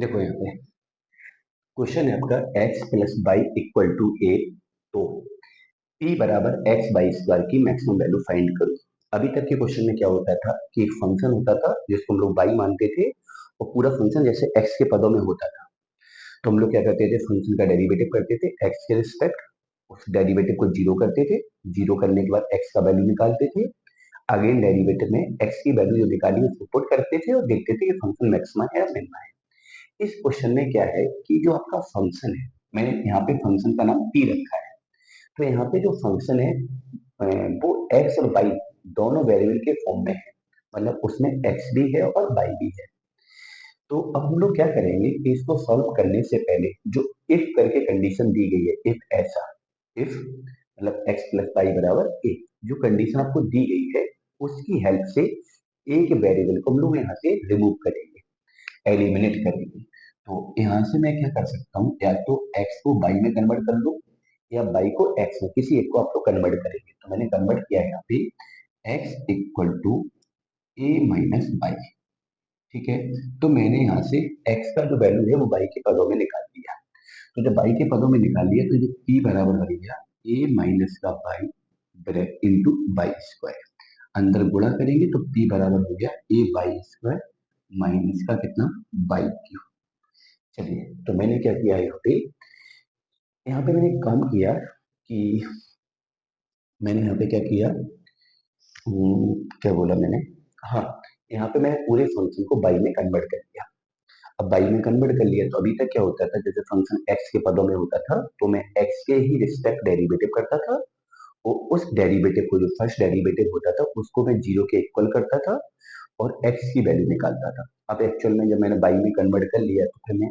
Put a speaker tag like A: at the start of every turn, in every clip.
A: देखो यहाँ पे क्वेश्चन है आपका x plus y equal to a. तो p बराबर एक्स बाई स्क्वायर की मैक्सिमम वैल्यू फाइंड करो। अभी तक के क्वेश्चन में क्या होता था कि एक फंक्शन होता था जिसको हम लोग y मानते थे और पूरा फंक्शन जैसे x के पदों में होता था। तो हम लोग क्या करते थे, फंक्शन का डेरिवेटिव करते थे x के रिस्पेक्ट, उस डेरिवेटिव को जीरो करते थे। जीरो करने के बाद x का वैल्यू निकालते थे। अगेन डेरिवेटिव में x की वैल्यू जो निकाली उसको पुट करते थे और देखते थे कि फंक्शन मैक्सिमा है या मिनिमा है। इस क्वेश्चन में क्या है कि जो आपका फंक्शन है, मैंने यहाँ पे फंक्शन का नाम p रखा है। तो यहाँ पे जो फंक्शन है वो x और y दोनों वेरिएबल के फॉर्म में है, मतलब उसमें x भी है और y भी है। तो अब हम लोग क्या करेंगे कि इसको सॉल्व करने से पहले जो इफ करके कंडीशन दी गई है, इफ ऐसा, इफ मतलब x प्लस वाई बराबर a, जो कंडीशन आपको दी गई है उसकी हेल्प से एक वेरिएबल को हम लोग यहाँ से रिमूव करेंगे, एलिमिनेट करेंगे। तो यहाँ से मैं क्या कर सकता हूँ, या तो x को y में कन्वर्ट कर लो या y को x में, किसी एक को आप लोग कन्वर्ट करेंगे। तो मैंने कन्वर्ट किया है यहाँ पे x equal to a minus y. ठीक है, तो मैंने यहाँ से x का जो वैल्यू है वो y के पदों में निकाल दिया। तो जब y के पदों में निकाल लिया तो ये p बराबर बन गया a माइनस का y bracket into y square. अंदर गुणा करेंगे तो p बराबर हो गया a वाई स्क्वायर माइनस का कितना, वाई क्यूब। चलिए, तो मैंने क्या किया यहाँ पे मैंने एक काम किया कि मैंने यहाँ पे क्या किया, क्या बोला मैंने, हाँ, यहाँ पे मैंने पूरे फंक्शन को बाई में कन्वर्ट कर दिया। अब बाई में कन्वर्ट कर लिया तो अभी तक क्या होता था, जैसे फंक्शन एक्स के पदों में होता था तो मैं एक्स के ही रिस्पेक्ट डेरिवेटिव करता था और उस डेरिवेटिव को, जो फर्स्ट डेरिवेटिव होता था उसको मैं जीरो के इक्वल करता था और एक्स की वैल्यू निकालता था। अब एक्चुअल में जब मैंने बाई में कन्वर्ट कर लिया तो फिर मैं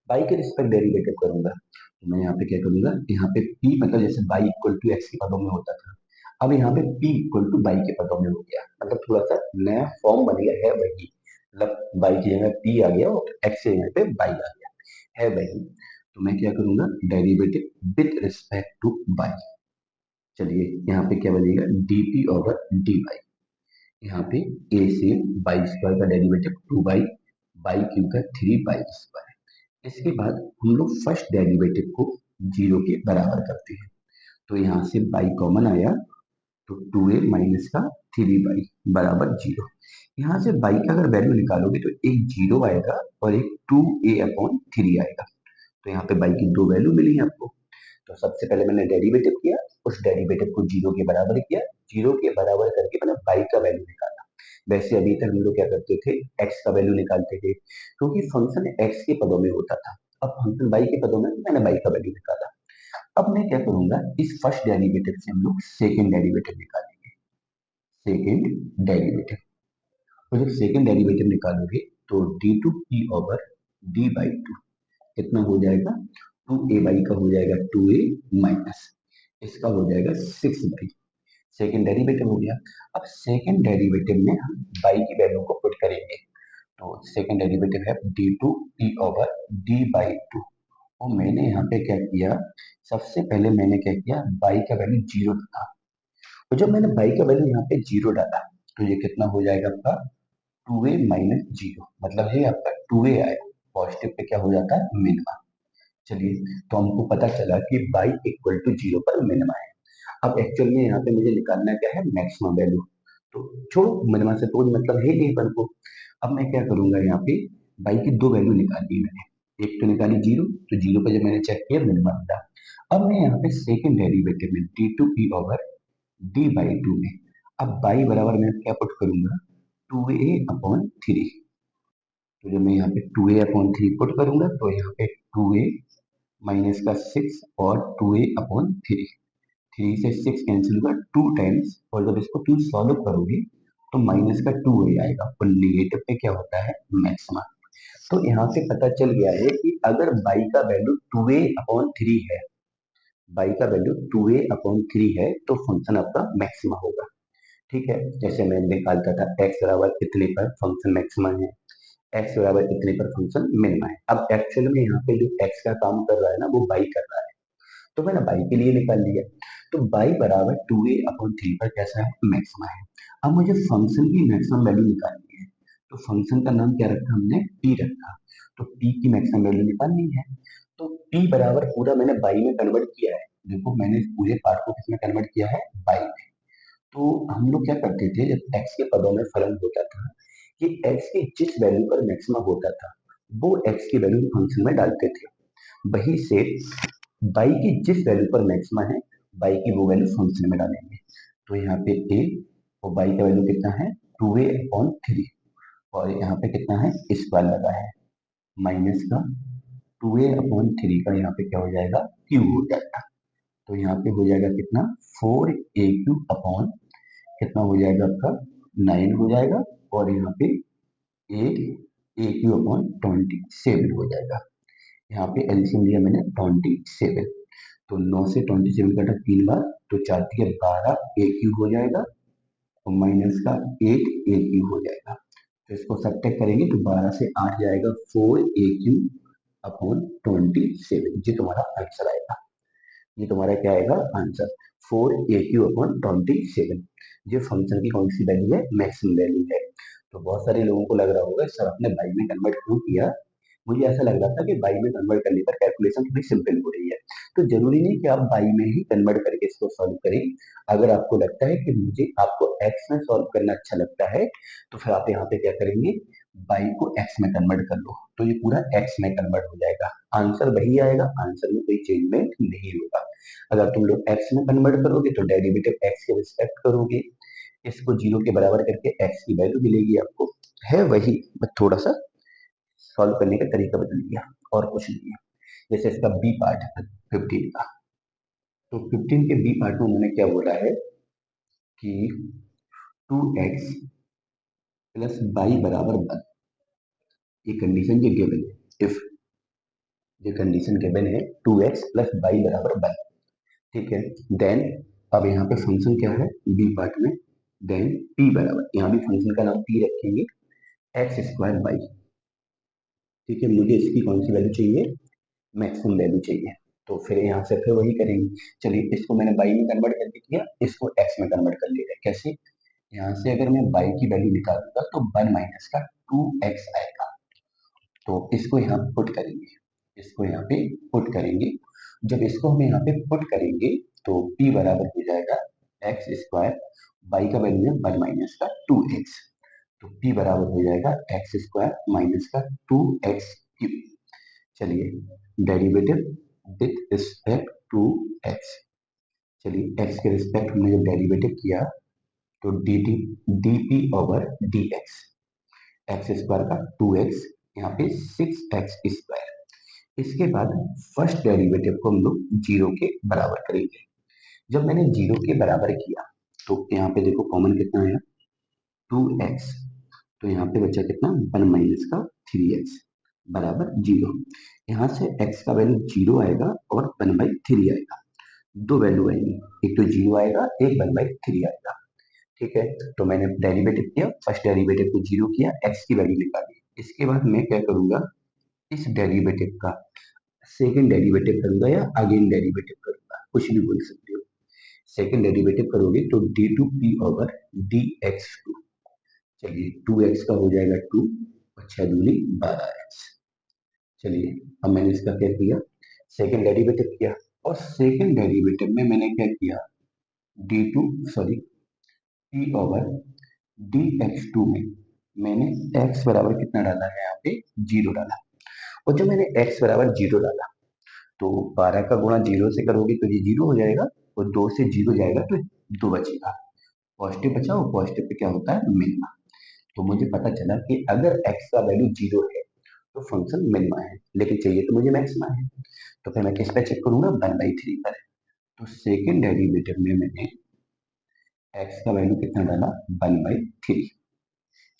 A: बाई के रिस्पेक्ट डेरिवेटिव करूंगा। तो मैं यहाँ पे क्या करूंगा, यहाँ पे p मतलब जैसे बाई इक्वल टू एक्स के पदों में होता था, अब यहाँ पे p इक्वल टू बाई के पदों में हो गया, मतलब थोड़ा सा नया फॉर्म बन गया है वही, मतलब बाई की जगह p आ गया और x की जगह पे बाई आ गया है वही। तो मैं क्या करूंगा, derivative with respect two by. चलिए, यहाँ पे क्या बनेगा, dp ओवर dy। यहाँ पे a से बाई स्क्वायर का derivative two by, by cube का थ्री बाई स्क्वायर। इसके बाद हम लोग फर्स्ट डेरिवेटिव को जीरो के बराबर करते हैं। तो यहाँ से बाई कॉमन आया तो टू ए माइनस का थ्री बाई बराबर जीरो। यहाँ से बाई का अगर वैल्यू निकालोगे तो एक जीरो आएगा और एक टू ए अपॉन थ्री आएगा। तो यहाँ पे बाई की दो वैल्यू मिली है आपको। तो सबसे पहले मैंने डेरिवेटिव किया, उस डेरिवेटिव को जीरो के बराबर किया, जीरो के बराबर करके मैंने बाई का वैल्यू निकाला। वैसे अभी तक हम लोग क्या करते थे, एक्स का वैल्यू निकालते थे क्योंकि फंक्शन एक्स के पदों में होता था। अब फंक्शन बाई के पदों में तो मैंने बाई का वैल्यू निकाला। अब मैं क्या करूंगा, इस फर्स्ट डेरिवेटिव से हम लोग सेकेंड डेरिवेटिव निकालेंगे। सेकेंड डेरिवेटिव, तो जब सेकेंड डेरिवेटिव निकालोगे तो d two p over d y two कितना हो जाएगा, टू ए बाई का हो जाएगा टू ए माइनस इसका हो जाएगा सिक्स बाई। सेकेंड डेरिवेटिव हो गया। अब सेकेंड डेरिवेटिव में हम बाई की वैल्यू को पुट करेंगे। तो सेकेंड डेरिवेटिव है d two p over d y two. और मैंने यहाँ पे क्या किया, सबसे पहले मैंने क्या किया, बाई का वैल्यू जीरो डाला। तो जब मैंने बाई का वैल्यू यहाँ पे जीरो डाला तो ये कितना हो जाएगा आपका, टू ए माइनस जीरो, मतलब ये आपका टू ए आएगा। पॉजिटिव पे क्या हो जाता है, मिनिमा। चलिए, तो हमको पता चला कि बाई इक्वल टू जीरो पर मिनिमा है। अब एक्चुअल में यहाँ पे मुझे निकालना क्या है, मैक्सिमम वैल्यू। तो छोड़ो, मिनिमा से कोई मतलब है नहीं अपन को। अब मैं क्या करूंगा, यहाँ पे बाई की दो वैल्यू निकाली मैंने, एक तो निकाली जीरो, तो जीरो पे जब मैंने चेक किया मिनिमा मिला। अब मैं यहाँ पे सेकेंड डेरिवेटिव में d two p over d y two में, अब बाई बराबर मैं क्या पुट करूंगा, टू ए अपॉन थ्री। तो जब मैं यहाँ पे two a upon three put करूंगा तो यहाँ पे टू ए माइनस का सिक्स और two a upon three, three से सिक्स कैंसिल होगा टू टाइम्स, और जब इसको टू सॉल्व करोगे तो माइनस का टू ए आएगा और निगेटिव पे क्या होता है, मैक्सिमा। तो यहाँ से पता चल गया है कि अगर बाई का value two a upon three है, बाई का value two a upon three है तो फंक्शन आपका मैक्सिमा होगा। ठीक है, जैसे मैं निकालता था एक्स बराबर इतने पर फंक्शन मैक्सिमा है, एक्स बराबर इतने पर फंक्शन मिनिमा है। अब एक्चुअल में यहाँ पे जो एक्स का काम कर रहा है ना वो बाई कर रहा है, तो मैंने बाई के लिए निकाल लिया। तो बाई बराबर टू ए अपॉन थ्री पर कैसा है, मैक्सिमा है। अब मुझे फंक्शन की मैक्सिमम वैल्यू निकालनी है, तो फंक्शन का नाम क्या रखा हमने, पी रखा। तो p की मैक्सिमम वैल्यू निकालनी है। तो p बराबर पूरा मैंने बाई में कन्वर्ट किया है। देखो मैंने इस पूरे पार्ट को किसमें कन्वर्ट किया है, बाई में। तो हम लोग क्या करते थे जब x के पदों में फलन होता था कि x की जिस वैल्यू पर मैक्सिमम होता था वो x की वैल्यू फंक्शन में डालते थे। वही से बाई की जिस वैल्यू पर मैक्सिमा है बाई की वो वैल्यू फंक्शन में डालेंगे। तो यहाँ पे a और बाई का वैल्यू कितना है 2a/3 और यहाँ पे कितना है स्क्वायर लगा है माइनस का 2a/3 का यहाँ पे क्या हो जाएगा क्यूब हो जाएगा। तो यहाँ पे हो जाएगा कितना 4a³ अपॉन कितना हो जाएगा आपका 9 हो जाएगा और यहाँ पे a³ अपॉन 27 हो जाएगा। यहाँ पे एलसीएम लिया मैंने 27। तो 9 से 27 कटा 3 बार तो 4 तिया 12 a³ हो जाएगा और माइनस का 8 a³ हो जाएगा। तो इसको सब्ट्रैक्ट करेंगे तो 12 से 8 जाएगा 4a³अपॉन 27। ये तुम्हारा आंसर आएगा। ये तुम्हारा क्या आएगा आंसर 4a³अपॉन 27। ये फंक्शन की कौन सी वैल्यू है, मैक्सिमम वैल्यू है। तो बहुत सारे लोगों को लग रहा होगा सर आपने बाई में कन्वर्ट क्यों किया। मुझे ऐसा लग रहा था कि बाई में कन्वर्ट करने पर कैलकुलेशन थोड़ी सिंपल हो रही है। तो जरूरी नहीं कि आप बाई में ही कन्वर्ट करके इसको सॉल्व करें। अगर आपको लगता है कि मुझे आपको एक्स में सॉल्व करना अच्छा लगता है तो फिर आप यहाँ पे क्या करेंगे बाई को एक्स में कन्वर्ट कर लो तो ये पूरा एक्स में कन्वर्ट हो जाएगा। आंसर वही आएगा, आंसर में कोई चेंजमेंट नहीं होगा। अगर तुम लोग एक्स में कन्वर्ट करोगे तो डेरिवेटिव एक्स के रिस्पेक्ट करोगे, इसको जीरो के बराबर करके एक्स की वैल्यू मिलेगी आपको। है वही, बस थोड़ा सा सॉल्व करने का तरीका बदल दिया और कुछ नहीं है। जैसे इसका बी पार्ट है 15 का, तो 15 के बी पार्ट में उन्होंने क्या बोला है कि 2x प्लस बाई बराबर 1। ये कंडीशन जो गिवन है, इफ ये कंडीशन गिवन है 2x प्लस बाई बराबर 1, ठीक है। देन अब यहाँ पे फंक्शन क्या है बी पार्ट में, देन p बराबर यहाँ भी फंक्शन का नाम p रखेंगे x² बाई, ठीक है। मुझे इसकी कौन सी वैल्यू चाहिए, मैक्सिमम वैल्यू चाहिए। तो फिर यहाँ से फिर वही करेंगे। चलिए इसको मैंने बाई में कन्वर्ट करके किया, इसको एक्स में कन्वर्ट कर लिया। कैसे, यहाँ से अगर मैं बाई की वैल्यू निकालूंगा तो 1 माइनस का 2x आएगा। तो इसको यहाँ पुट करेंगे, इसको यहाँ पे पुट करेंगे। जब इसको हम यहाँ पे पुट करेंगे तो p बराबर हो जाएगा x², बाई का वैल्यू है 1 माइनस का 2x, तो p बराबर हो जाएगा x² माइनस का 2x³। चलिए derivative with respect to x, चलिए x के रिस्पेक्ट हमने जब डेरिवेटिव किया तो dp/dx, x² का 2x, यहाँ पे 6x²। इसके बाद फर्स्ट डेरिवेटिव को हम लोग जीरो के बराबर करेंगे। जब मैंने जीरो के बराबर किया तो यहाँ पे देखो कॉमन कितना आया 2x, तो यहाँ पे बचा कितना 1 माइनस का 3x बराबर जीरो। यहाँ से x का वैल्यू जीरो आएगा और 1/3 आएगा, दो वैल्यू आएंगी, एक तो जीरो आएगा एक 1/3 आएगा, ठीक है। तो मैंने डेरिवेटिव किया, फर्स्ट डेरिवेटिव को जीरो किया, x की वैल्यू निकाली। इसके बाद मैं क्या करूंगा इस डेरिवेटिव का सेकेंड डेरिवेटिव करूंगा या अगेन डेरिवेटिव करूंगा, कुछ भी बोल सकते हो। सेकेंड डेरिवेटिव करोगे तो d2p/dx2, चलिए 2x का हो जाएगा 2 और 6 दूनी 12x। चलिए अब मैंने इसका क्या किया सेकेंड डेरिवेटिव किया और सेकेंड डेरिवेटिव में मैंने क्या किया p/dx2 में मैंने x बराबर कितना डाला है यहाँ पे जीरो डाला। और जब मैंने x बराबर जीरो डाला तो 12 का गुणा जीरो से करोगे तो ये जीरो हो जाएगा और 2 से जीरो जाएगा तो 2 बचेगा, पॉजिटिव बचा और पॉजिटिव पे क्या होता है मिनिमा। तो मुझे पता चला कि अगर x का वैल्यू जीरो है तो फंक्शन मिनिमा है, लेकिन चाहिए तो मुझे मैक्सिमा है। तो फिर मैं किस पे चेक करूंगा 1/3 पर। तो सेकेंड डेरिवेटिव में मैंने x का वैल्यू कितना डाला 1/3।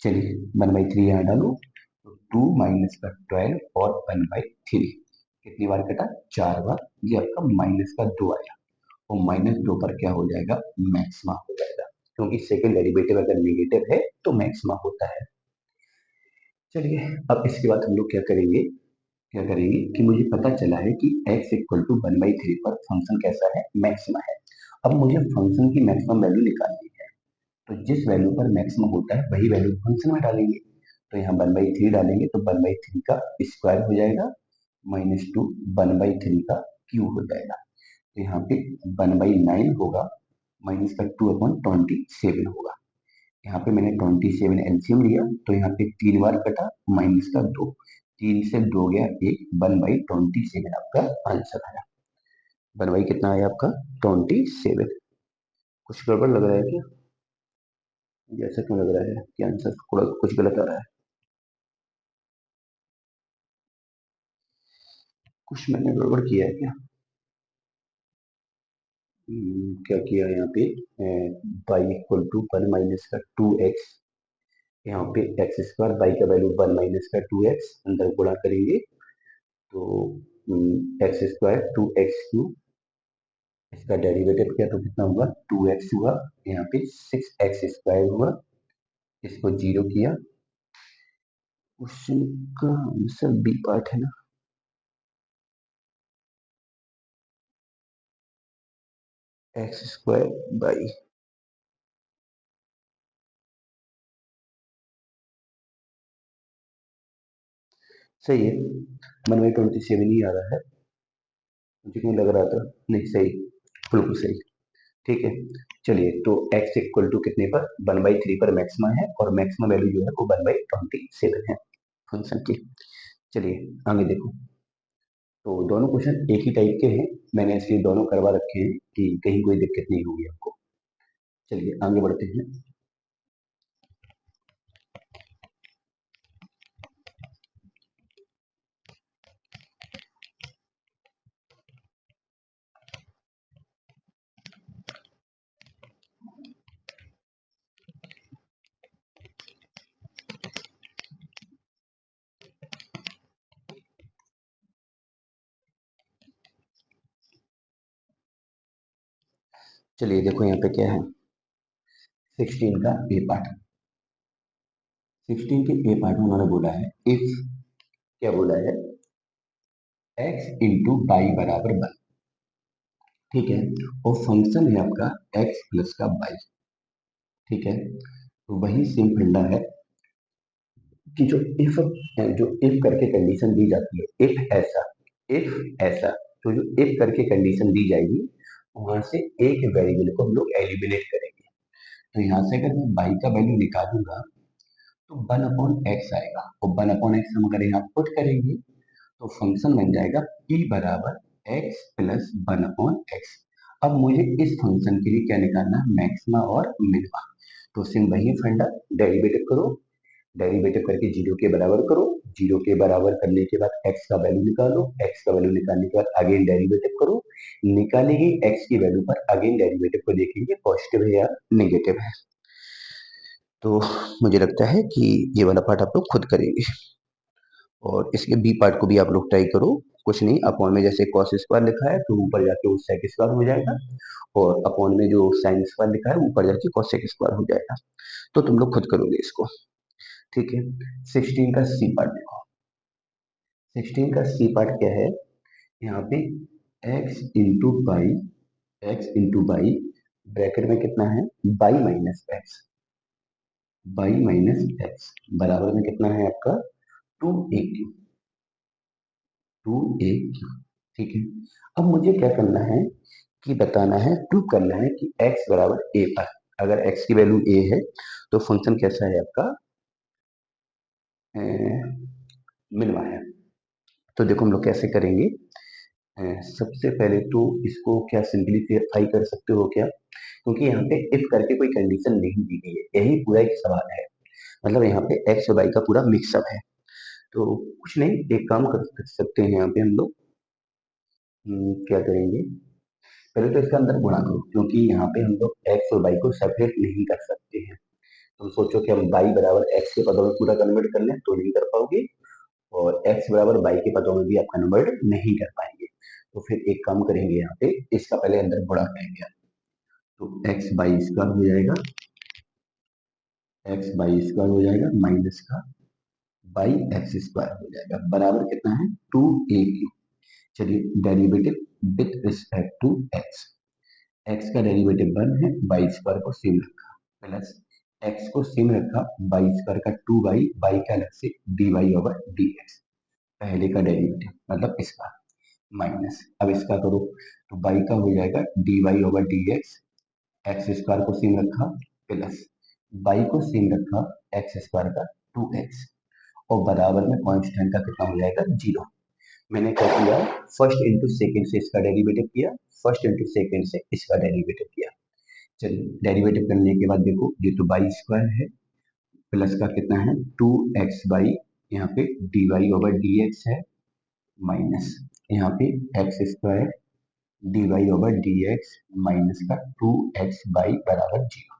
A: चलिए 1/3 यहाँ डालो तो 2 माइनस का 12 और 1/3 कितनी बार कटा 4 बार, ये आपका माइनस का 2 आया और -2 पर क्या हो जाएगा मैक्सिमा हो जाएगा, क्योंकि सेकेंड डेरिवेटिव अगर नेगेटिव है तो मैक्सिमा होता है। चलिए अब इसके बाद हम लोग क्या करेंगे कि मुझे पता चला है कि x इक्वल टू 1/3 पर फंक्शन कैसा है मैक्सिमा है। अब मुझे फंक्शन की मैक्सिमम वैल्यू निकालनी है, तो जिस वैल्यू पर मैक्सिमम होता है वही वैल्यू फंक्शन में डालेंगे। तो यहाँ 1/3 डालेंगे तो 1/3 का स्क्वायर हो जाएगा -2 1/3 का क्यूब हो जाएगा। तो यहाँ पे 1/9 होगा माइनस का 2/27 होगा। यहाँ पे मैंने 27 एलसीएम लिया तो यहाँ पे 3 बार कटा माइनस का 2, 3 से 2 गया 1 1/27 आपका आंसर आया। 1 कितना आया आपका 27। कुछ गड़बड़ लग रहा है क्या? जैसा क्यों लग रहा है कि आंसर थोड़ा कुछ गलत आ रहा है? कुछ मैंने गड़बड़ किया है क्या? क्या किया यहाँ पे y इक्वल टू 1 माइनस का 2x, यहाँ पे एक्स स्क्वायर बाई का वैल्यू 1 माइनस का 2x अंदर गुणा करेंगे तो एक्स स्क्वायर 2x क्यूब, इसका डेरिवेटिव किया तो कितना हुआ 2x हुआ, यहाँ पे 6x स्क्वायर हुआ, इसको जीरो किया। क्वेश्चन का आंसर बी पार्ट है ना? एक्स स्क्वायर बाई सही है, 1/27 ही आ रहा है, मुझे क्यों लग रहा था नहीं सही, बिल्कुल सही। ठीक है, चलिए तो x इक्वल टू कितने पर 1/3 पर मैक्सिमा है और मैक्सिमम वैल्यू जो है वो 1/27 है फंक्शन की। चलिए आगे देखो, तो दोनों क्वेश्चन एक ही टाइप के हैं, मैंने इसलिए दोनों करवा रखे हैं कि कहीं कोई दिक्कत नहीं होगी आपको। चलिए आगे बढ़ते हैं। चलिए देखो यहाँ पे क्या है, 16 का ए पार्ट, 16 के ए पार्ट में उन्होंने बोला है इफ, क्या बोला है, x इंटू बाई बराबर 1। ठीक है, और फंक्शन है आपका x प्लस का बाई। ठीक है, तो वही सेम फंडा है कि जो इफ करके कंडीशन दी जाती है, इफ ऐसा, तो जो इफ करके कंडीशन दी जाएगी वहां से एक वेरिएबल को हम लोग एलिमिनेट करेंगे। तो यहाँ से अगर मैं बाई का वैल्यू निकालूंगा तो 1/x आएगा, और 1/x हम अगर यहाँ पुट करेंगे तो फंक्शन बन जाएगा p बराबर x प्लस 1/x। अब मुझे इस फंक्शन के लिए क्या निकालना है, मैक्सिमा और मिनिमा। तो सिम वही फंडा, डेरिवेटिव करो, डेरिवेटिव करके जीरो के बराबर करो, जीरो के बराबर करने के बाद एक्स का वैल्यू निकालो, एक्स का वैल्यू निकालने के बाद अगेन डेरिवेटिव करो, निकाली गई एक्स की वैल्यू पर अगेन डेरिवेटिव को देखेंगे पॉजिटिव है या नेगेटिव है। तो मुझे लगता है कि ये वाला पार्ट आप लोग खुद करेंगे, और इसके बी पार्ट को भी आप लोग ट्राई करो। कुछ नहीं, अपॉन में जैसे कॉस स्क्वायर लिखा है तो ऊपर जाके वो सेक स्क्वायर हो जाएगा, और अपॉन में जो साइन स्क्वायर लिखा है ऊपर जाके कॉसेक स्क्वायर हो जाएगा। तो तुम लोग खुद करोगे इसको। ठीक है, 16 का सी पार्ट देखो, 16 का सी पार्ट क्या है, यहाँ पे x इंटू बाई ब्रैकेट में कितना है बाई माइनस एक्स बराबर में कितना है आपका 2a क्यूब, 2a क्यूब। ठीक है, अब मुझे क्या करना है कि बताना है, प्रूव करना है कि x बराबर a पर, अगर x की वैल्यू a है तो फंक्शन कैसा है आपका मिलवा है। तो देखो हम लोग कैसे करेंगे, सबसे पहले तो इसको क्या सिंपलीफाई कर सकते हो क्या, क्योंकि यहाँ पे इफ करके कोई कंडीशन नहीं दी गई है, यही पूरा एक सवाल है, मतलब यहाँ पे एक्स और वाई का पूरा मिक्सअप है। तो कुछ नहीं, एक काम कर सकते हैं यहाँ पे हम लोग, क्या करेंगे, पहले तो इसका अंदर गुणा करो, क्योंकि यहाँ पे हम लोग एक्स और वाई को सेपरेट नहीं कर सकते हैं। तुम सोचो कि हम वाई बराबर एक्स के पदों में पूरा कन्वर्ट कर लें तो नहीं कर पाओगे, और x बराबर बाई के पदों में भी आप कन्वर्ट नहीं कर पाएंगे। तो फिर एक काम करेंगे, यहाँ पे इसका पहले अंदर गुणा करेंगे, तो x बाई स्क्वायर हो जाएगा माइनस का बाई एक्स स्क्वायर हो जाएगा, बराबर कितना है 2a क्यूब। चलिए derivative with respect to x, x का डेरिवेटिव 1 है, बाई स्क्वायर को सेम रखा, प्लस एक्स को सेम रखा, बाई स्क्वायर का 2y, बाई का अलग से dy ओवर dx, पहले का डेरिवेटिव मतलब इसका, माइनस अब इसका करो तो बाई का हो जाएगा dy over dx, x square को सेम रखा, प्लस बाई को सेम रखा, एक्स स्क्वायर का 2x, और बराबर में कांस्टेंट का कितना हो जाएगा 0। मैंने क्या किया, फर्स्ट इंटू सेकेंड से इसका डेरिवेटिव किया, फर्स्ट इंटू सेकेंड से इसका डेरिवेटिव किया। चलिए डेरिवेटिव करने के बाद देखो ये तो बाई स्क्वायर है, प्लस का कितना है 2x बाई, यहाँ पे dy ओवर dx है, माइनस यहाँ पे x square dy over dx minus का 2x बाई बराबर 0।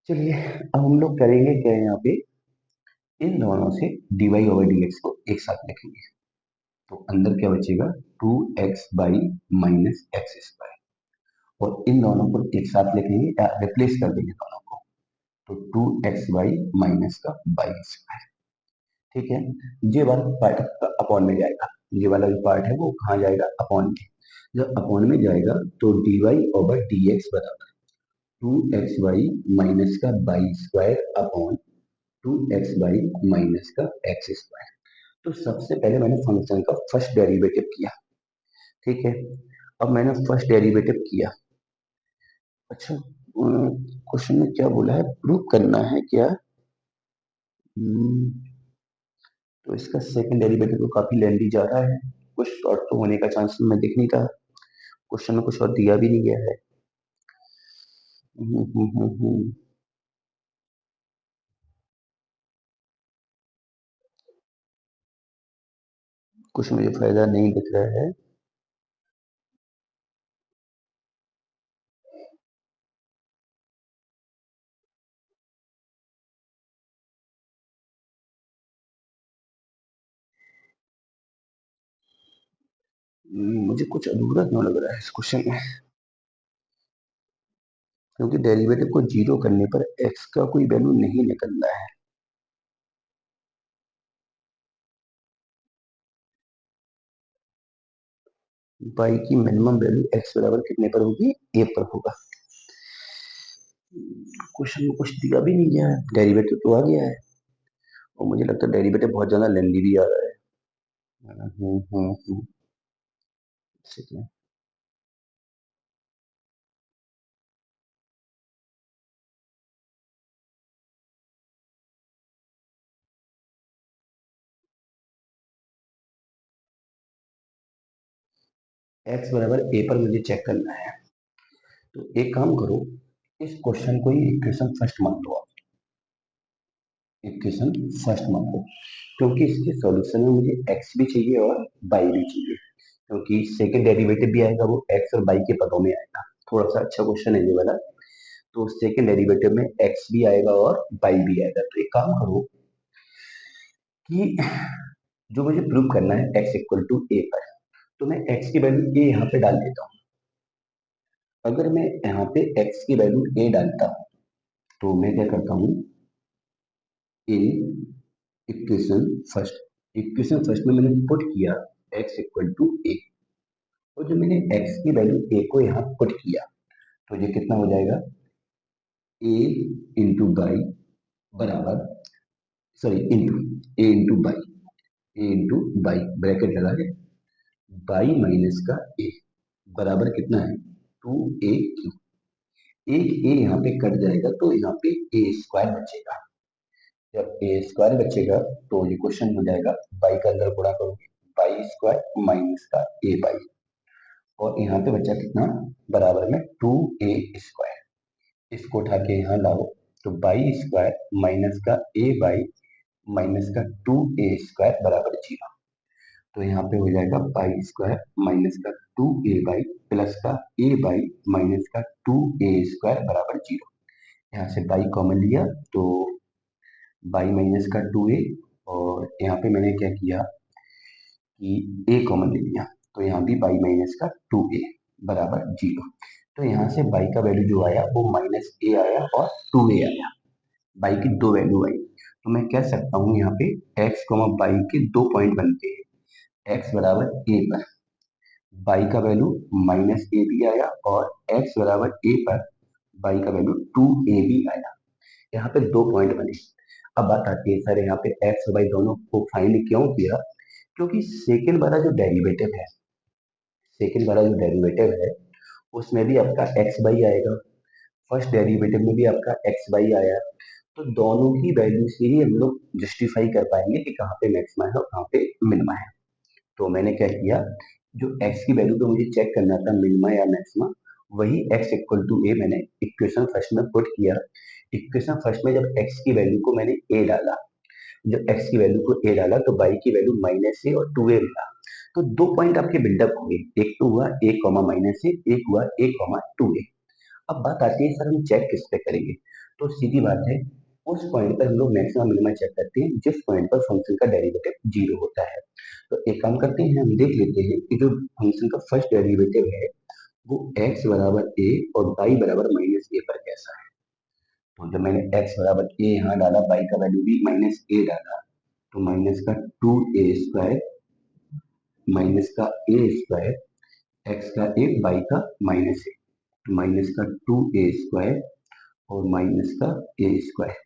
A: चलिए अब हम लोग करेंगे क्या यहाँ पे, इन दोनों से dy ओवर dx को एक साथ लिखेंगे, तो अंदर क्या बचेगा 2x by minus x square, और इन दोनों को एक साथ लिखेंगे या रिप्लेस कर देंगे दोनों को, तो 2x बाई माइनस का बाई स्क्वायर। ठीक है, ये वाला पार्ट अपॉन में जाएगा, ये वाला जो पार्ट है वो कहाँ जाएगा अपॉन में, जब अपॉन में जाएगा तो dy ओवर dx बराबर 2x माइनस का by square upon 2x minus का एक्स स्क्वायर। तो सबसे पहले मैंने फंक्शन का फर्स्ट डेरिवेटिव किया, ठीक है, अब मैंने फर्स्ट डेरिवेटिव किया। अच्छा क्वेश्चन में क्या बोला है, प्रूव करना है क्या, तो इसका सेकंड डेरिवेटिव तो काफी लेंदी जा रहा है, कुछ शॉर्ट तो होने का चांस मैं दिख नहीं रहा, क्वेश्चन में कुछ और दिया भी नहीं गया है। कुछ मुझे फायदा नहीं दिख रहा है। मुझे कुछ अधूरा क्यों लग रहा है इस क्वेश्चन में, क्योंकि डेरिवेटिव को जीरो करने पर एक्स का कोई वैल्यू नहीं निकल रहा है। बाई की मिनिमम वैल्यू एक्स बराबर कितने पर होगी, ए पर होगा। क्वेश्चन में कुछ दिया भी नहीं गया है, डेरिवेटिव तो आ गया है, और मुझे लगता है डेरिवेटिव बहुत ज्यादा लेंदी भी आ रहा है। ठीक है, एक्स बराबर ए पर मुझे चेक करना है, तो एक काम करो, इस क्वेश्चन को ही इक्वेशन फर्स्ट मान लो आप, इक्वेशन फर्स्ट मान लो, क्योंकि इसके सॉल्यूशन में मुझे एक्स भी चाहिए और बाई भी चाहिए, क्योंकि सेकंड डेरिवेटिव भी आएगा वो एक्स और बाई के पदों में आएगा। थोड़ा सा अच्छा क्वेश्चन है ये वाला, तो सेकंड डेरिवेटिव में एक्स भी आएगा और बाई भी आएगा, तो एक काम करो कि जो मुझे प्रूव करना है एक्स इक्वल टू ए पर, तो मैं एक्स की वैल्यू ए यहाँ पे डाल देता हूँ। अगर मैं यहाँ पे एक्स की वैल्यू ए डालता हूँ, तो मैं क्या करता हूँ, in equation first, equation first में मैंने पुट किया एक्स इक्वल टू ए, और जो मैंने एक्स की वैल्यू ए को यहाँ पुट किया, तो ये कितना हो जाएगा ए इंटू बाई बराबर, sorry into, A into by, A into by bracket लगा के, बाई माइनस का ए बराबर कितना है 2a क्यू, एक ए यहाँ पे कट जाएगा तो यहाँ पे ए स्क्वायर बचेगा, जब ए स्क्वायर बचेगा तो ये क्वेश्चन हो जाएगा बाई का अंदर गुणा करोगे, बाई स्क्वायर माइनस का ए बाई, और यहाँ पे बचा कितना बराबर में 2a स्क्वायर, इसको उठा के यहाँ लाओ, तो बाई स्क्वायर माइनस का ए बाई माइनस का 2a स्क्वायर बराबर 0, तो यहाँ पे हो जाएगा बाई स्क्वायर माइनस का 2a बाई प्लस का ए बाई माइनस का 2a स्क्वायर बराबर 0। यहाँ से बाई कॉमन लिया तो बाई माइनस का 2a, और यहाँ पे मैंने क्या किया कि a कॉमन ले लिया, तो यहाँ भी बाई माइनस का 2a बराबर 0। तो यहाँ से बाई का वैल्यू जो आया वो माइनस ए आया और 2a आया, बाई की दो वैल्यू आई, तो मैं कह सकता हूँ यहाँ पे x बाई के दो पॉइंट बनते हैं, x बराबर a पर बाई का वैल्यू माइनस ए भी आया, और x बराबर ए पर बाई का वैल्यू 2a भी आया। यहाँ पे 2 पॉइंट बने। अब बात आती है सर यहाँ पे एक्स और वाई दोनों को फाइंड क्यों किया? क्योंकि सेकंड वाला जो डेरिवेटिव है, सेकंड वाला जो डेरिवेटिव है उसमें भी आपका एक्स बाई आएगा, फर्स्ट डेरिवेटिव में भी आपका एक्स बाई आया। तो दोनों की वैल्यू से ही हम लोग जस्टिफाई कर पाएंगे कि कहाँ पे मैक्सिमा है और कहाँ पे मिनिमा है। तो मैंने क्या किया, जो x की वैल्यू पे मुझे चेक करना था मिनिमा या मैक्सिमा, वही x इक्वल टू ए मैंने इक्वेशन फर्स्ट में पुट किया। इक्वेशन फर्स्ट में जब x की वैल्यू को मैंने a डाला, जब x की वैल्यू को a डाला तो y की वैल्यू माइनस ए और 2a मिला। तो 2 पॉइंट आपके बिल्डअप हो गए, एक तो हुआ a कॉमा माइनस ए, एक हुआ a कॉमा 2a। अब बात आती है सर हम चेक किस पे करेंगे? तो सीधी बात है, उस पॉइंट पर हम लोग मैक्सिमम मिनिमा चेक करते हैं जिस पॉइंट पर फंक्शन का डेरिवेटिव जीरो होता है। तो एक काम करते हैं, हम देख लेते हैं कि जो फंक्शन का फर्स्ट डेरिवेटिव है वो x बराबर a और y बराबर माइनस ए पर कैसा है। तो जब मैंने x बराबर a यहाँ डाला, y का वैल्यू भी माइनस ए डाला, तो माइनस का 2a² माइनस का a² x का a y का माइनस ए, तो माइनस का 2a² और माइनस का a²।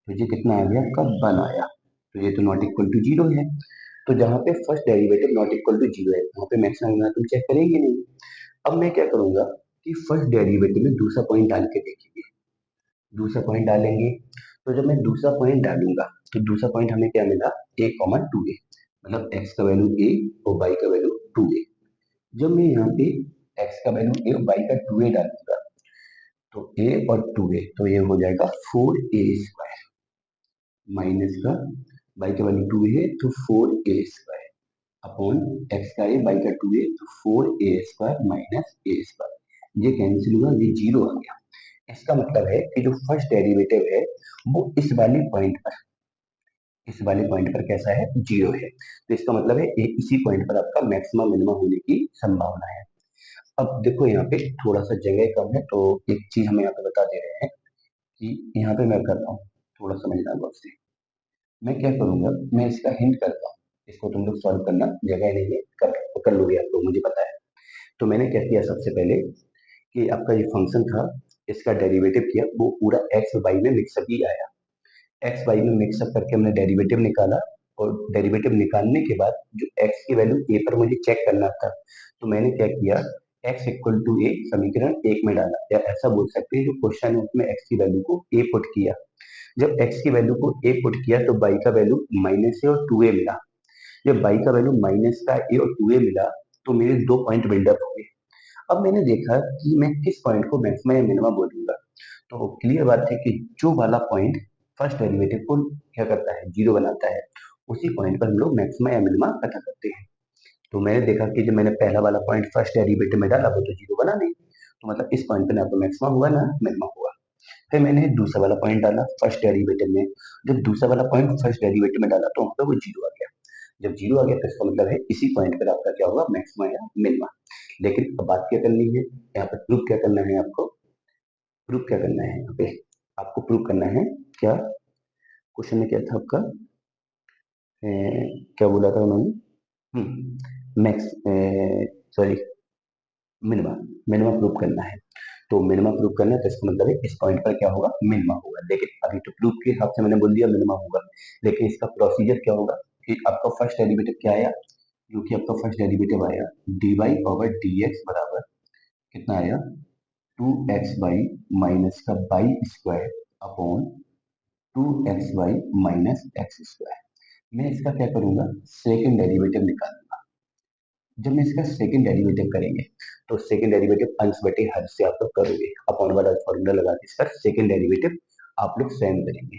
A: तो ये कितना आ गया, आपका 1 आया। तो ये तो नॉट इक्वल टू जीरो है। तो जहाँ पे first derivative not equal to zero है वहाँ पे मैक्सिमम तुम चेक करेंगे नहीं। अब मैं क्या करूंगा कि फर्स्ट डेरिवेटिव में दूसरा पॉइंट डाल के देखेंगे, दूसरा पॉइंट डालेंगे। तो जब मैं दूसरा पॉइंट डालूंगा तो दूसरा पॉइंट हमें क्या मिला, a कॉमा 2a, मतलब x का वैल्यू a और y का वैल्यू 2a। जब मैं यहाँ पे x का वैल्यू a और y का 2a डालूंगा तो a और 2a, तो ये हो जाएगा 4a² माइनस का y का वैल्यू 2 है तो 4a² अपॉन x का a y का 2a, तो 4a² माइनस a²। ये कैंसिल हुआ, ये जीरो आ गया। इसका मतलब है कि जो फर्स्ट डेरिवेटिव है वो इस वाले पॉइंट पर, इस वाले पॉइंट पर कैसा है, जीरो है। तो इसका मतलब है इसी पॉइंट पर आपका मैक्सिमम मिनिमम होने की संभावना है। अब देखो यहाँ पे थोड़ा सा जगह कम है तो एक चीज हमें यहाँ पे बता दे रहे हैं कि यहाँ पे मैं कर रहा हूँ, थोड़ा समझना गौर से। मैं क्या करूंगा, मैं इसका हिंट करता हूँ, इसको तुम लोग सॉल्व करना, जगह नहीं है, कर लोगे आप लोग, मुझे पता है। तो मैंने क्या किया, सबसे पहले कि आपका ये फंक्शन था, इसका डेरिवेटिव किया, वो पूरा एक्स वाई में मिक्सअप ही आया। एक्स वाई में मिक्सअप करके हमने डेरिवेटिव निकाला, और डेरिवेटिव निकालने के बाद जो एक्स की वैल्यू ए पर मुझे चेक करना था, तो मैंने क्या किया, एक्स इक्वल टू ए समीकरण एक में डाला, या ऐसा बोल सकते हैं जो क्वेश्चन है उसमें एक्स की वैल्यू को ए पुट किया। जब x की वैल्यू को a पुट किया तो y का वैल्यू माइनस ए और 2a मिला। जब y का वैल्यू माइनस का a और 2a मिला तो मेरे 2 पॉइंट बिल्डअप हो गए। अब मैंने देखा कि मैं किस पॉइंट को मैक्सिमा या मिनिमा बोलूंगा। तो क्लियर बात है कि जो वाला पॉइंट फर्स्ट डेरिवेटिव को क्या करता है, जीरो बनाता है, उसी पॉइंट पर हम लोग मैक्सिमा या मिनिमा पता करते हैं। तो मैंने देखा कि जब मैंने पहला वाला पॉइंट फर्स्ट डेरिवेटिव में डाला वो तो जीरो बना नहीं, तो मतलब इस पॉइंट पे ना तो मैक्सिमा हुआ ना मिनिमा हुआ। फिर मैंने दूसरा वाला पॉइंट डाला फर्स्ट डेरिवेटिव में, जब दूसरा वाला पॉइंट फर्स्ट डेरिवेटिव में डाला तो वहां पे वो जीरो आ गया। जब जीरो आ गया तो इसका मतलब है इसी पॉइंट पर आपका क्या होगा, मैक्सिमा या मिनिमा। लेकिन अब बात क्या करनी है, यहाँ पर प्रूफ क्या करना है आपको, प्रूफ क्या करना है यहाँ पे, आपको प्रूफ करना है क्या, क्वेश्चन में क्या था आपका, क्या बोला था उन्होंने, max, sorry, minima, minima proof करना है। तो मिनिमा प्रूफ करना है तो इसका मतलब है इस पॉइंट पर क्या होगा, मिनिमा होगा। लेकिन अभी तो प्रूफ के हिसाब से मैंने बोल दिया मिनिमा होगा, लेकिन इसका प्रोसीजर क्या होगा कि आपका फर्स्ट डेरिवेटिव क्या आया, क्योंकि आपका फर्स्ट डेरिवेटिव आया dy ओवर dx बराबर कितना आया, 2xy माइनस का y² upon 2xy minus x²। मैं इसका क्या करूंगा, सेकेंड डेरिवेटिव निकालूंगा। जब मैं इसका सेकंड डेरिवेटिव करेंगे तो सेकंड डेरिवेटिव अंश बटे हर से आप लोग करोगे, अपॉन वाला फॉर्मूला लगा के इसका सेकंड डेरिवेटिव आप लोग स्वयं करेंगे।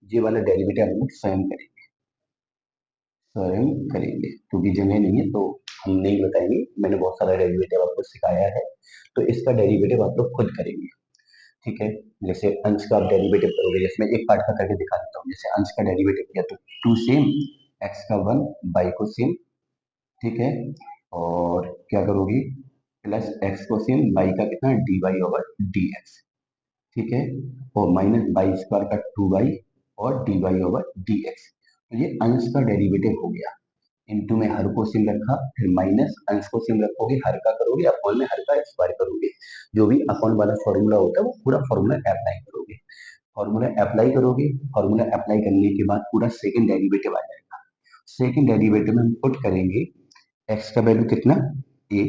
A: ये वाला डेरिवेटिव आप लोग स्वयं करेंगे, स्वयं करेंगे, क्योंकि जगह नहीं है तो हम नहीं बताएंगे, मैंने बहुत सारा डेरिवेटिव आपको सिखाया है। तो इसका डेरिवेटिव आप लोग खुद करेंगे, ठीक है। जैसे अंश का आप डेरिवेटिव करोगे, जैसे मैं एक पार्ट का करके दिखा देता हूँ। जैसे अंश का डेरिवेटिव किया तो 2 सेम, एक्स का 1, बाई को सेम, ठीक है। और क्या करोगी, प्लस एक्स को सेम, बाई का कितना, d y over d x, ठीक है। और माइनस बाई स्क्वायर का 2y और d y over d x. तो ये अंश का डेरिवेटिव हो गया। इनटू में हर को सिम रखा, फिर माइनस अंश को सिम रखोगे, हर का करोगे, अपॉन में हर का स्क्वायर करोगे, जो भी अपॉन वाला फॉर्मूला होता है वो पूरा फॉर्मूला अप्लाई करोगे। फॉर्मूला अप्लाई करोगे, फॉर्मूला अप्लाई करने के बाद पूरा सेकंड डेरिवेटिव आ जाएगा। सेकंड डेरिवेटिव में हम पुट करेंगे एक्स का वैल्यू कितना, ए,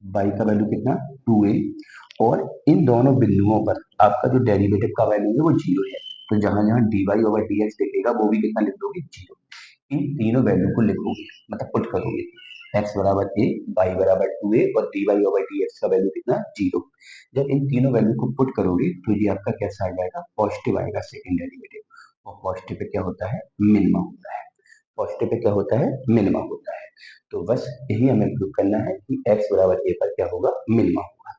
A: बाई का वैल्यू कितना, 2a, और इन दोनों बिंदुओं पर आपका जो डेरिवेटिव का वैल्यू है वो जीरो है। तो जहां जहां dy ओवर dx दिखेगा वो भी कितना लिख दोगे, जीरो। इन तीनों वैल्यू को लिखोगे, मतलब पुट करोगे, x बराबर a, y बराबर 2a और dy ओवर dx का वैल्यू कितना, जीरो। जब इन तीनों वैल्यू को पुट करोगे तो ये आपका कैसा आ जाएगा, पॉजिटिव आएगा सेकंड डेरिवेटिव। और पॉजिटिव पे क्या होता है, मिनिमम होता है। पॉजिटिव पे क्या होता है, मिनिमम होता है। तो बस यही हमें प्रूव करना है कि x बराबर a पर क्या होगा, मिनिमम होगा।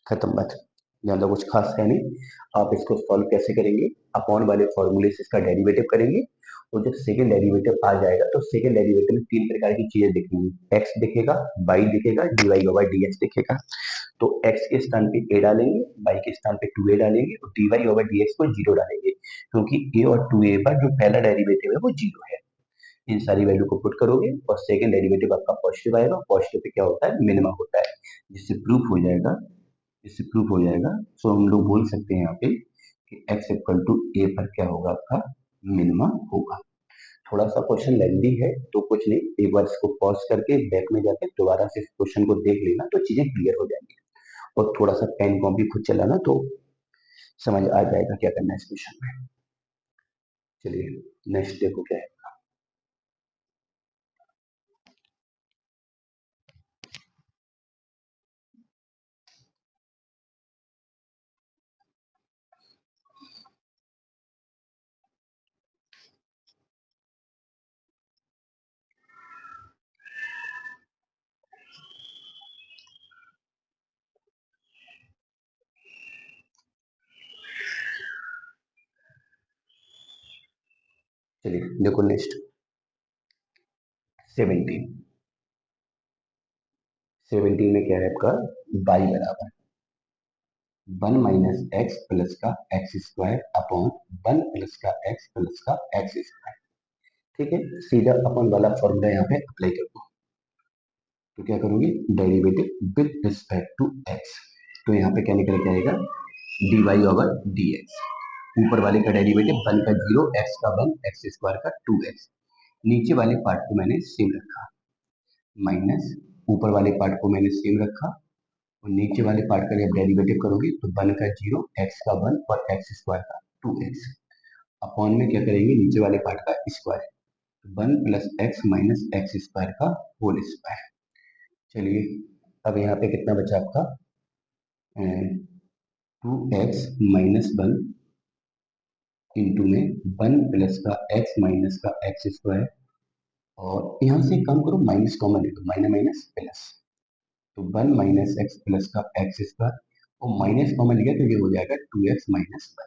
A: खत्म बात, ज्यादा कुछ खास है नहीं। आप इसको सॉल्व कैसे करेंगे, अपॉन वाले फॉर्मूले से इसका डेरिवेटिव करेंगे, और जब सेकंड डेरिवेटिव आ जाएगा तो सेकंड डेरिवेटिव में तीन प्रकार की चीजें दिखेंगी, x दिखेगा, y दिखेगा, dy ओवर dx दिखेगा। तो x के स्थान पे a डालेंगे, y के स्थान पे 2a डालेंगे और dy ओवर dx को जीरो डालेंगे, क्योंकि a और 2a पर जो पहला डेरिवेटिव है वो जीरो है। इन सारी वैल्यू को पुट करोगे और सेकंड डेरिवेटिव आपका पॉजिटिव आएगा। पॉजिटिव पे क्या होता है, मिनिमम होता है, जिससे प्रूफ हो जाएगा, जिससे प्रूफ हो जाएगा। सो हम लोग बोल सकते हैं यहाँ पे कि x इक्वल टू ए पर क्या होगा, आपका मिनिमम होगा। थोड़ा सा क्वेश्चन लेंदी है तो कुछ नहीं, एक बार इसको पॉज करके बैक में जाके दोबारा से इस क्वेश्चन को देख लेना तो चीजें क्लियर हो जाएंगी। और थोड़ा सा पेन कॉपी खुद चलाना तो समझ आ जाएगा क्या करना है इस क्वेश्चन में। चलिए नेक्स्ट देखो क्या है। चलिए देखो नेक्स्ट 17। 17 में क्या है आपका, y बराबर 1 - x प्लस का एक्स स्क्वायर अपॉन 1 + का x प्लस का एक्स स्क्वायर। ठीक है, सीधा अपन वाला फॉर्मूला यहाँ पे अप्लाई कर दो। तो क्या करोगे, derivative with respect to x। तो यहाँ पे क्या निकल के आएगा, dy ओवर dx। ऊपर वाले का डेरिवेटिव 1 का 0, x का 1, एक्स स्क्वायर का 2x। नीचे वाले पार्ट को मैंने सेम रखा, माइनस ऊपर वाले पार्ट को मैंने सेम रखा, और नीचे वाले पार्ट का जब डेरिवेटिव करोगे तो 1 का 0, एक्स का 1 और एक्स स्क्वायर का 2x। अपॉन में क्या करेंगे, नीचे वाले पार्ट का square, 1 + x minus x square का होल स्क्वायर। चलिए अब यहाँ पे कितना बचा आपका, 2x - 1 इंटू में 1 + का x माइनस का एक्स स्क्वायर, और यहाँ से कम करो, माइनस कॉमन ले लो, माइनस माइनस प्लस, तो 1 - x प्लस का एक्स स्क्वायर, और माइनस कॉमन लिया तो ये हो जाएगा 2x - 1,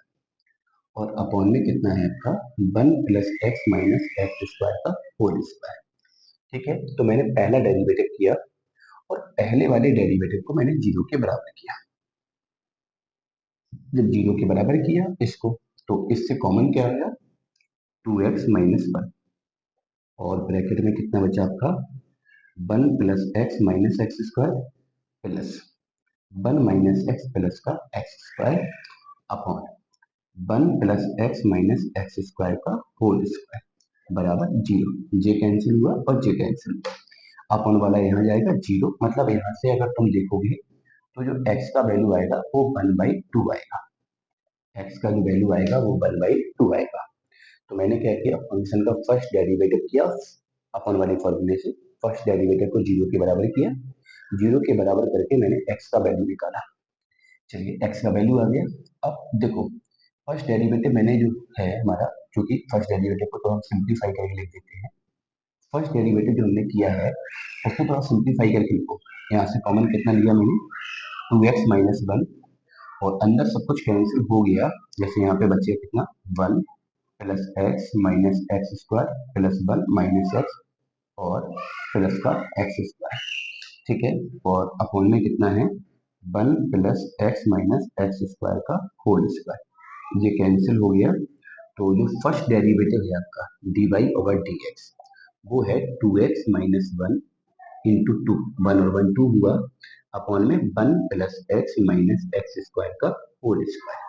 A: और अपॉन में कितना है आपका, 1 + x माइनस एक्स स्क्वायर का होल स्क्वायर। ठीक है, तो मैंने पहला डेरिवेटिव किया और पहले वाले डेरिवेटिव को मैंने जीरो के बराबर किया। जब जीरो के बराबर किया इसको, तो इससे कॉमन क्या आया, 2x - 1, और ब्रैकेट में कितना बचा आपका, 1 + x minus x square plus 1 - x plus का x square upon 1 + x minus x square का होल स्क्वायर बराबर जीरो। जे कैंसिल हुआ और जे कैंसिल हुआ, अपॉन वाला यहाँ जाएगा जीरो। मतलब यहाँ से अगर तुम देखोगे तो जो x का वैल्यू आएगा वो 1/2 आएगा, x का जो वैल्यू आएगा वो 1/2 आएगा। तो मैंने क्या किया, फंक्शन का फर्स्ट डेरिवेटिव किया अपन वाले फॉर्मूले से, फर्स्ट डेरिवेटिव को जीरो के बराबर किया, जीरो के बराबर करके मैंने x का वैल्यू निकाला। चलिए x का वैल्यू आ गया। अब देखो फर्स्ट डेरिवेटिव मैंने जो है हमारा, क्योंकि फर्स्ट डेरिवेटिव को तो हम सिंप्लीफाई करके लिख देते हैं, फर्स्ट डेरिवेटिव जो हमने किया है उसको थोड़ा सिंप्लीफाई करके लिखो। यहाँ से कॉमन कितना लिया मैंने, 2x - 1, और अंदर सब कुछ कैंसिल हो गया, जैसे यहाँ पे बचे कितना, 1 + x minus x square plus 1 minus x और प्लस का एक्स स्क्वायर। ठीक है, और अपॉन में कितना है, 1 + x माइनस एक्स स्क्वायर का होल स्क्वायर। ये कैंसिल हो गया, तो जो फर्स्ट डेरिवेटिव है आपका dy ओवर dx वो है 2x - 1 इंटू 2, 1 और 1 2 हुआ, अपॉन में 1 + x माइनस एक्स स्क्वायर का होल स्क्वायर।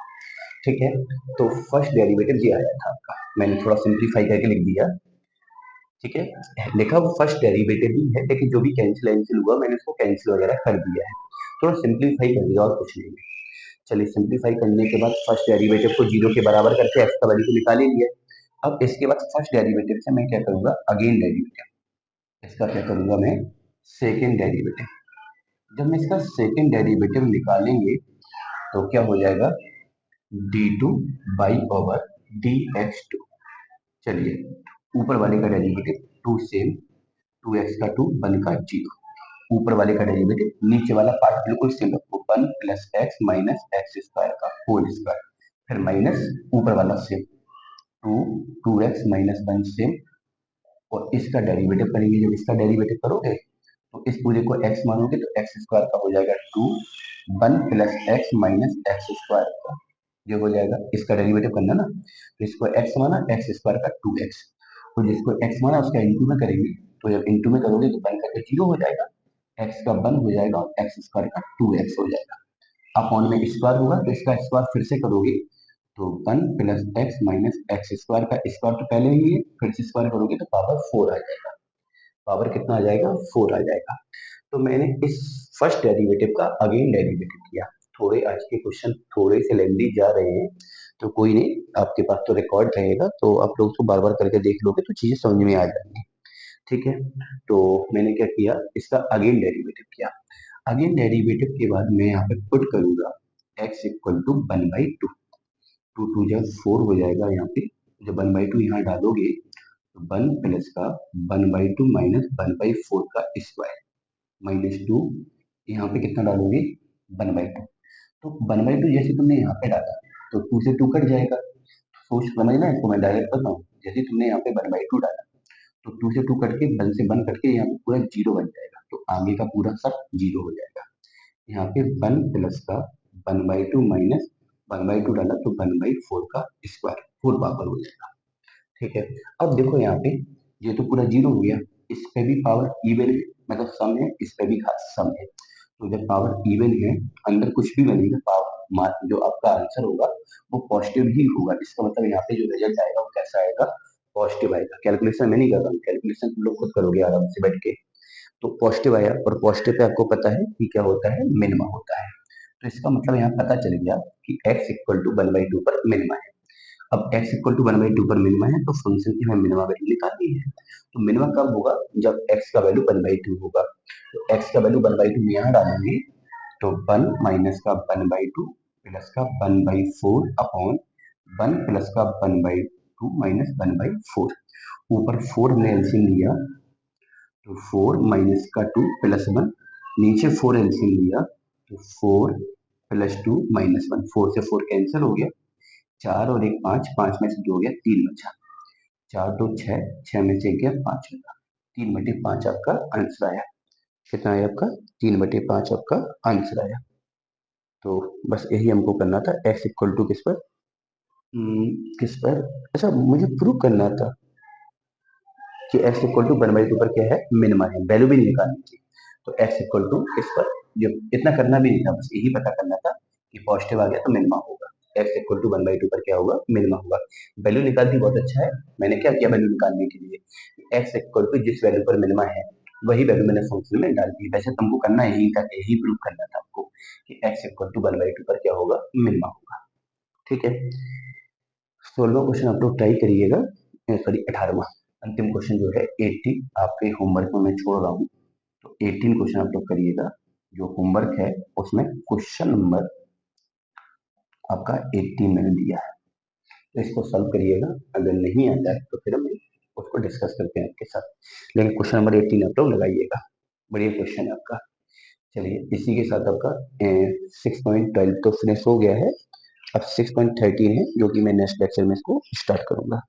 A: ठीक है, तो फर्स्ट डेरिवेटिव ये आया था आपका, मैंने थोड़ा सिंप्लीफाई करके लिख दिया। ठीक है, लिखा वो फर्स्ट डेरिवेटिव ही है, लेकिन जो भी कैंसिल कैंसिल हुआ मैंने उसको कैंसिल वगैरह कर दिया है, थोड़ा सिंप्लीफाई कर दिया और कुछ नहीं है। चलिए सिंप्लीफाई करने के बाद फर्स्ट डेरिवेटिव को जीरो के बराबर करके एक्स का वैल्यू तो निकाल ही लिया। अब इसके बाद फर्स्ट डेरिवेटिव से मैं क्या करूंगा, अगेन डेरिवेटिव, इसका क्या करूंगा मैं, सेकेंड डेरिवेटिव। जब मैं इसका सेकेंड डेरिवेटिव निकालेंगे तो क्या हो जाएगा, d2 बाई ओवर dx2। चलिए ऊपर वाले का derivative two same, two x का टू, वन का जीरो, ऊपर वाले का डेरिवेटिव, नीचे वाला पार्ट बिल्कुल सेम रखो, one plus x minus x square का होल स्क्वायर, फिर माइनस ऊपर वाला same, two, two x minus one same, और इसका डेरिवेटिव करेंगे, जब इसका डेरिवेटिव करोगे तो इस पूरे को x मानोगे तो एक्स स्क्वायर का हो जाएगा two, one plus x minus x square का, ये हो जाएगा, इसका डेरिवेटिव करना ना, तो इसको x माना, एक्स स्क्वायर का टू एक्स, तो जिसको x माना उसका इंटू में करेंगे, तो जब इंटू में करोगे तो वन करके जीरो हो जाएगा, x का वन हो जाएगा और एक्स स्क्वायर का टू एक्स हो जाएगा, अपॉन में स्क्वायर होगा तो इसका स्क्वायर फिर से करोगे तो one plus x minus x square का स्क्वायर तो पहले ही है, फिर से स्क्वायर करोगे तो पावर फोर आ जाएगा, पावर कितना आ जाएगा, फोर आ जाएगा। तो मैंने इस फर्स्ट डेरिवेटिव का अगेन डेरिवेटिव किया। थोड़े आज के क्वेश्चन थोड़े से लेंदी जा रहे हैं, तो कोई नहीं, आपके पास तो रिकॉर्ड रहेगा, तो आप लोग तो बार बार करके देख लोगे तो चीजें समझ में आ जाएंगी। ठीक है, तो मैंने क्या किया, इसका अगेन डेरिवेटिव किया। अगेन डेरिवेटिव के बाद मैं यहाँ पे पुट करूंगा x equal to one by two, two two जब फोर हो जाएगा यहाँ पे, जब वन बाई टू यहाँ डालोगे तो वन प्लस का one by two minus one by four का स्क्वायर, माइनस टू, यहाँ पे कितना डालोगे, वन बाई टू, तो वन बाई टू जैसे तुमने यहाँ पे डाला तो टू से टू कट जाएगा, सोच समझना, इसको मैं डायरेक्ट कर रहा हूँ, जैसे तुमने यहाँ पे वन बाई टू डाला तो टू से टू कट के वन से वन कट के यहाँ पे पूरा जीरो बन जाएगा, तो आगे का पूरा सब जीरो हो जाएगा। यहाँ पे वन प्लस का one by two minus one by to डाला तो वन बाई फोर का स्क्वायर, फोर पावर हो जाएगा। ठीक है, अब देखो यहाँ पे ये तो पूरा जीरो हो गया, इस पे भी पावर इवन है, मतलब सम है, इस पे भी सम है, तो जब पावर इवन है, अंदर कुछ भी बनेगा, पावर जो आपका आंसर होगा वो पॉजिटिव ही होगा, इसका मतलब यहाँ पे जो रिजल्ट आएगा वो कैसा आएगा, पॉजिटिव आएगा। कैलकुलेशन मैं नहीं कर रहा हूँ, कैलकुलेशन तुम लोग खुद करोगे आराम से बैठ के। तो पॉजिटिव आया, और पॉजिटिव पे आपको पता है कि क्या होता है, मिनिमा होता है, तो इसका मतलब यहाँ पता चल गया कि x equal to one by two पर मिनिमा है। अब x equal to one by two पर मिनिमा है तो फंक्शन की हमें मिनिमा वैल्यू निकालनी है, तो मिनिमा कब होगा, जब x का वैल्यू वन बाई टू होगा, तो x का वैल्यू वन बाई टू यहाँ डालेंगे तो वन माइनस का वन बाई टू प्लस का one by four upon one plus का one by two minus one by four, ऊपर फोर हमने एलसीएम लिया तो फोर माइनस का टू प्लस वन, नीचे फोर एलसीएम लिया तो four plus two minus one, four से फोर कैंसिल हो गया, चार और एक पाँच, पाँच में से दो हो गया, तीन बचा, चार दो छः, छः में से एक गया, पाँच बचा, तीन बटे पाँच आपका आंसर आया। कितना आया आपका, तीन बटे पाँच आपका आंसर आया। तो बस यही हमको करना था, एक्स इक्वल टू किस पर, किस पर, अच्छा मुझे प्रूव करना था कि x equal to one by two पर क्या है, मिनिमा है, वैल्यू भी नहीं निकालनी थी, तो x इक्वल टू इस पर, जो इतना करना भी नहीं था, बस यही पता करना था कि पॉजिटिव आ गया तो मिनिमा होगा, x equal to one by two पर क्या होगा, मिनिमा होगा। वैल्यू निकाल दी, बहुत अच्छा है। मैंने क्या किया वैल्यू निकालने के लिए, x इक्वल टू जिस वैल्यू पर मिनिमा है वही वैल्यू मैंने फंक्शन में डाल दी, वैसे तुमको करना यही था, यही प्रूव करना था आपको कि x equal to one by two पर क्या होगा, मिनिमा होगा। ठीक है, 16वां क्वेश्चन आप लोग ट्राई करिएगा, सॉरी 18वां, अंतिम क्वेश्चन जो है 18 आपके होमवर्क में मैं छोड़ रहा हूँ, तो 18 क्वेश्चन आप लोग करिएगा, जो होमवर्क है उसमें क्वेश्चन नंबर आपका 18 मैंने दिया है, तो इसको सॉल्व करिएगा, अगर नहीं आता है तो फिर हम उसको डिस्कस करते हैं आपके साथ, लेकिन क्वेश्चन नंबर 18 आप लोग लगाइएगा, बढ़िया क्वेश्चन है आपका। चलिए इसी के साथ आपका 6.12 तो फिनिश हो गया है, अब 6.13 है जो कि मैं नेक्स्ट लेक्चर में इसको स्टार्ट करूंगा,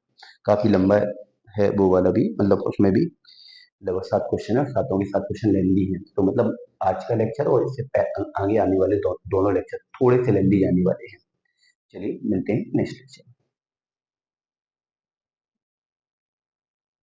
A: काफी लंबा है वो वाला भी, मतलब उसमें भी लगभग 7 क्वेश्चन है, सातों के 7 क्वेश्चन लेंदी है, तो मतलब आज का लेक्चर और इससे आगे आने वाले दोनों लेक्चर थोड़े से लेंदी आने वाले हैं। चलिए मिलते हैं नेक्स्ट लेक्चर।